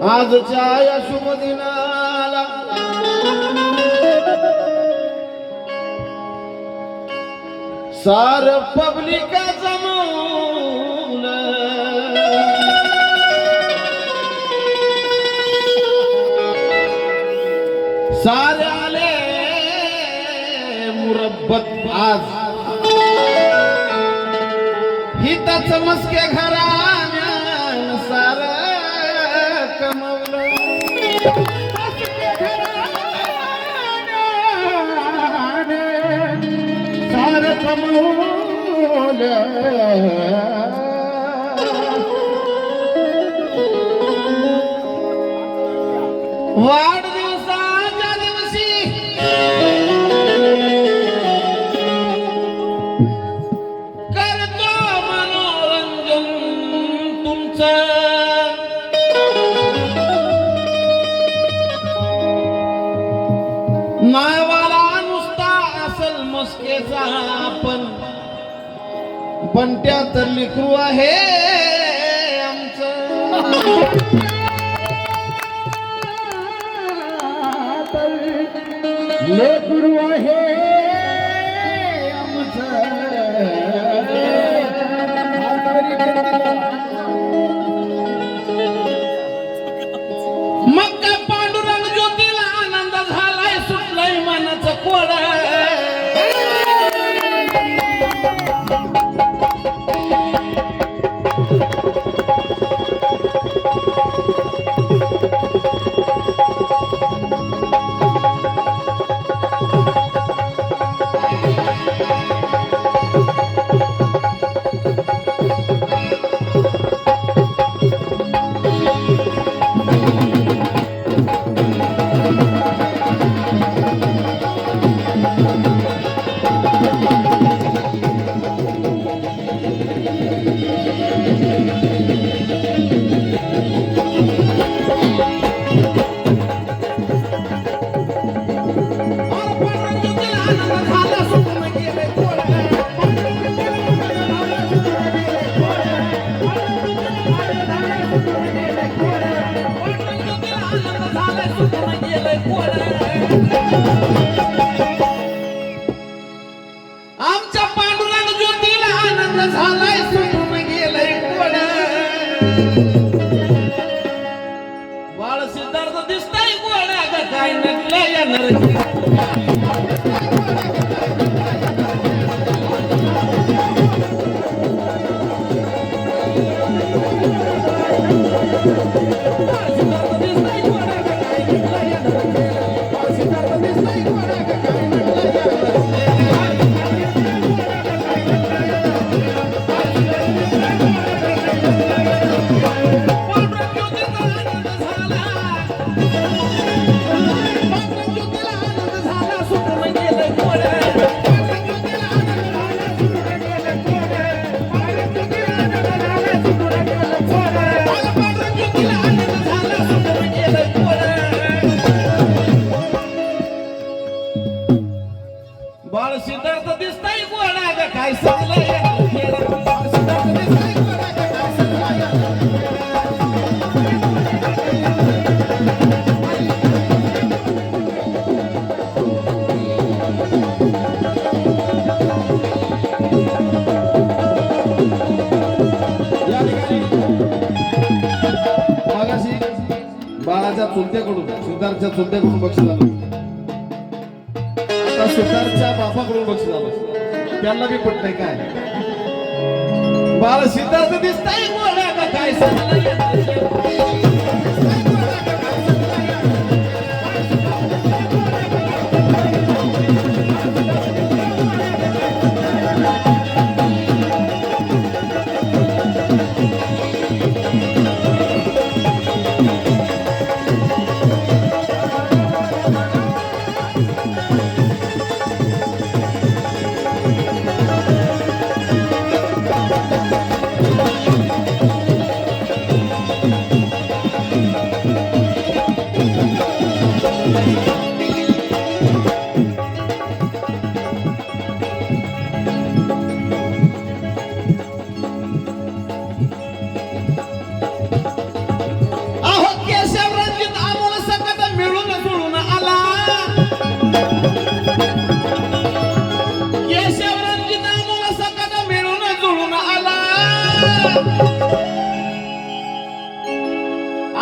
आजच्या या शुभ दिनाला सार पब्लिक जमवलं, सारे आले मुरब्बत आज हिताच मस्के घराण्यान सार कमवलं, सार कमवलं. वाढदिवसाच्या दिवशी करतो मनोरंजन तुमचं, नावाला नुसता असल मस्केचा पण त्यात लेकरू आहे आमचं. लेकरू आहे मग पांडुरंग ज्योतीला आनंद झालाय, सुटलाय मनाचं कोड. आमच्या पांडुरंग ज्योतीला आनंद झालाय, सुटून गेलंय कोड. बाळ सिद्धार्थ दिसताय गोड्या ग काय नकल्या येणार. बाळ सिद्धार्थ दिसताय गोडा ग काय सांगलंय. बाळाच्या चुलत्याकडून सिद्धार्थच्या चुलत्याकडून बक्षीस झालं, आता सिद्धार्थच्या बापाकडून बक्षीस झालं. त्यांना बी पटतंय काय बाळ सिद्धार्थ दिसताय गोळ्या का काय सांगलं.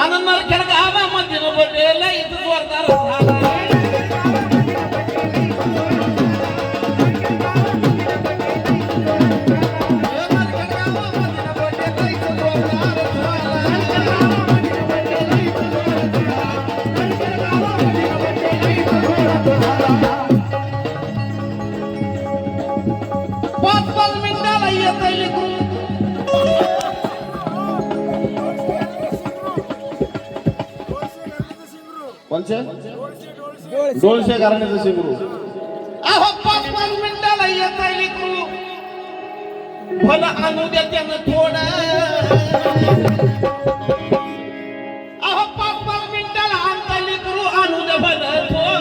आनंद खेळ गावामध्ये बडेला इथं जोरदार झाला डोळशे घराण्याचं शिंगरू अहो 5-5 मिनिटाला येत आहे लेकरू भलं आणू द्या त्यानं थोडं अहो 5-5 मिनिटाला आणता लेकरू आणू द्या भलं थोडं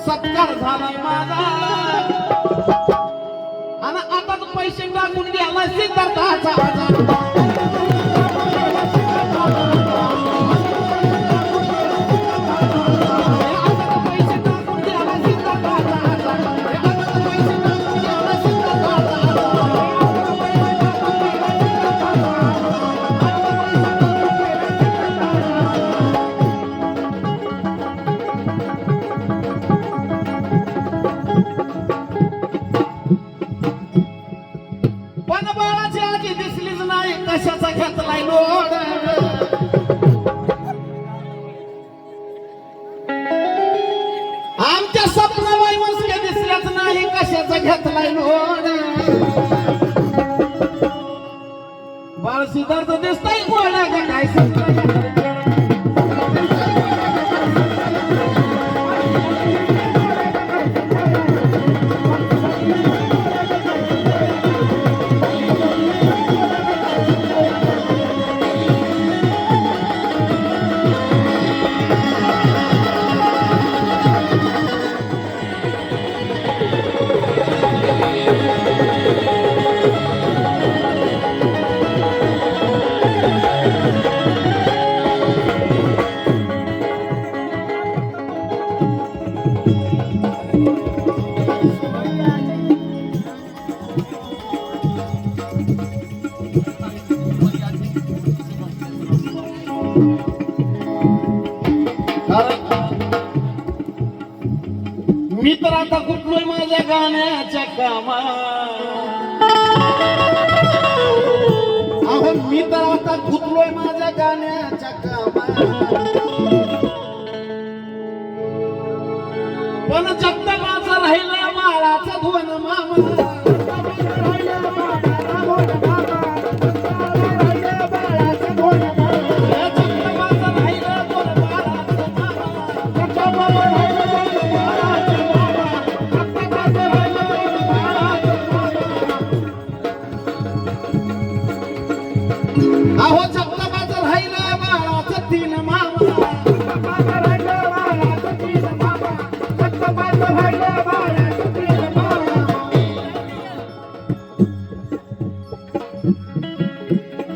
सत्कार झालाय माझा आणि आता पैसे टाकून गेला सिद्धार्थाचा कशाचा घेतलाय लोड आमच्या स्वप्नाबाई मस्के दिसल्याच नाही कशाचा घेतलाय लोड बाळ सिद्धार्थ दिसताय गोळ्या का काय मी तर आता कुठलोय माझ्या गाण्याच्या कामा अहो मी तर आता गुतलोय माझ्या गाण्याच्या कामा पण जगता माझा राहिला बाळाचा धुवन मामा अहो जगता माझा राहिला बाळाचा तीन मामा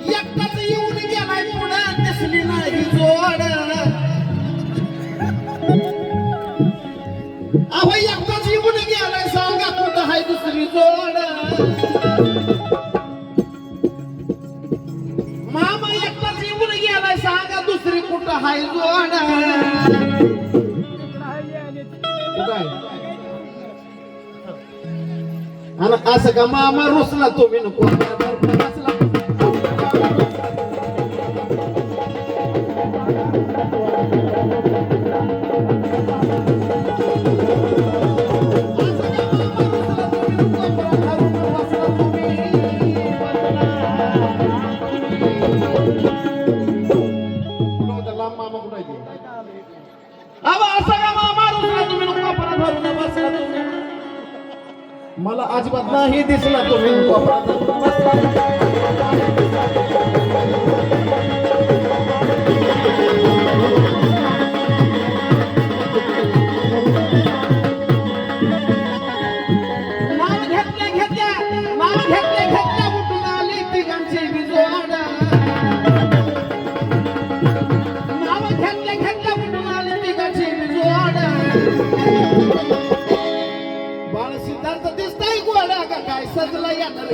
एकटाच येऊन गेलाय पुढं दिसली नाही जोड अहो एकटाच येऊन गेलाय सांगा कुठं हाय दुसरी जोड मामा एकटाच येऊन गेलाय सांगा दुसरी कुठं हाय जोड आणि असं का मामा रुसला तुम्ही नको बसला. मला अजिबात नाही दिसला तुम्ही घेतल्या उठून आली तिघांची बिजोड नाव घेतल्या उठून आली तिघांची बिजोड बाळ सिद्धार्थ दिसतंय गोडा का काय सजला येणार